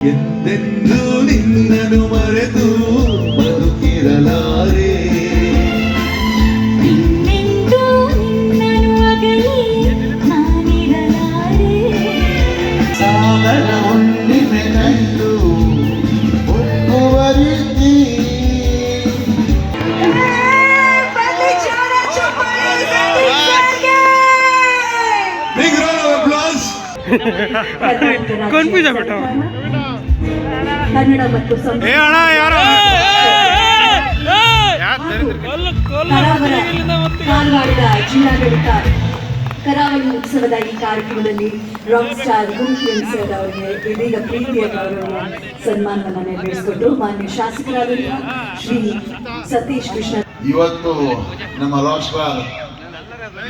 ಎಂದೆಂದೂ ನಿನ್ನನ್ನು ಮರೆತು ಬದುಕಿರಲಾರೆ. ಇನ್ನೆಂದೂ ನಿನ್ನನ್ನು ಅಗಲಿ ನಾನಿರಲಾರೆ. ಸಾಗರ ಹುಣ್ಣಿಮೆ ಕಂಡು ಒಪ್ಪುವ ರೀತಿ Big round of applause. कौन पूछा बेटा ಕನ್ನಡ ಮತ್ತು ए अಣ್ಣ यार ಕಾರವಾರದ ಜಿಲ್ಲಾಡಳಿತ ಕರಾವಳಿ ಉತ್ಸವದ ಈ ಕಾರ್ಯಕ್ರಮದಲ್ಲಿ ರಾಕ್ ಸ್ಟಾರ್ ಗುರುಕಿರಣ್ ಸರ್ ಅವರಿಗೆ ಇದೀಗ ಪ್ರೀತಿಯ ಗೌರವ ಸನ್ಮಾನವನ್ನು ನೆರವೇರಿಸಿಕೊಂಡು ಮಾನ್ಯ ಶಾಸಕರಾದಂತಹ ಶ್ರೀ ಸತೀಶ್ ಕೃಷ್ಣ ಇವತ್ತು ನಮ್ಮ ರಾಕ್ ಸ್ಟಾರ್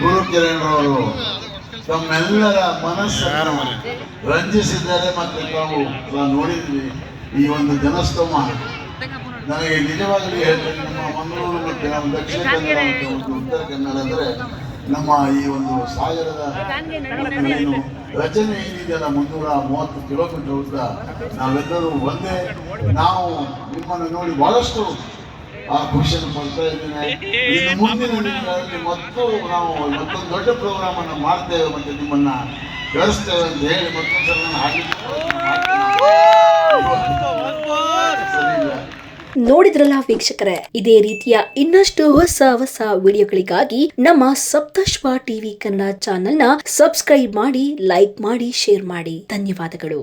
ಗುರುಕಿರಣ್ ಅವರು ತಮ್ಮೆಲ್ಲರ ಮನಸ್ಸನ್ನು ರಂಜಿಸಿದ್ದಾರೆ. ಮತ್ತು ನಾವು ನೋಡಿದ್ವಿ ಈ ಒಂದು ಜನಸ್ತೋಮ. ನನಗೆ ನಿಜವಾಗಲೂ ಹೇಳ್ತೇನೆ, ನಮ್ಮ ಮಂಗಳೂರು ಮತ್ತು ನಮ್ಮ ದಕ್ಷಿಣ ಕನ್ನಡ ಮತ್ತು ಉತ್ತರ ಕನ್ನಡ ಅಂದರೆ ನಮ್ಮ ಈ ಒಂದು ಸಾಗರದ ಏನು ರಚನೆ ಏನಿದೆಯಲ್ಲ 330 ಕಿಲೋಮೀಟರ್ ಉದ್ದ, ನಾವೆಲ್ಲರೂ ಒಂದೇ. ನಾವು ನಿಮ್ಮನ್ನು ನೋಡಿ ಬಹಳಷ್ಟು ಆ ಖುಷಿಯನ್ನು ಪಡ್ತಾ ಇದ್ದೇನೆ. ಇನ್ನು ಮುಂದಿನ ದಿನಗಳಲ್ಲಿ ನಾವು ಮತ್ತೊಂದು ದೊಡ್ಡ ಪ್ರೋಗ್ರಾಮ್ ಅನ್ನು ಮಾಡ್ತೇವೆ ಮತ್ತು ನಿಮ್ಮನ್ನ ಕಳಿಸ್ತೇವೆ ಅಂತ ಹೇಳಿ ಮತ್ತೊಂದ್ಸಲ ನಾನು ಹಾಡಲಿಕ್ಕೆ ನೋಡಿದ್ರಲ್ಲ ವೀಕ್ಷಕರೇ, ಇದೇ ರೀತಿಯ ಇನ್ನಷ್ಟು ಹೊಸ ವಿಡಿಯೋಗಳಿಗಾಗಿ ನಮ್ಮ ಸಪ್ತಶ್ವ ಟಿವಿ ಕನ್ನಡ ಚಾನೆಲ್ನ ಸಬ್ಸ್ಕ್ರೈಬ್ ಮಾಡಿ, ಲೈಕ್ ಮಾಡಿ, ಶೇರ್ ಮಾಡಿ. ಧನ್ಯವಾದಗಳು.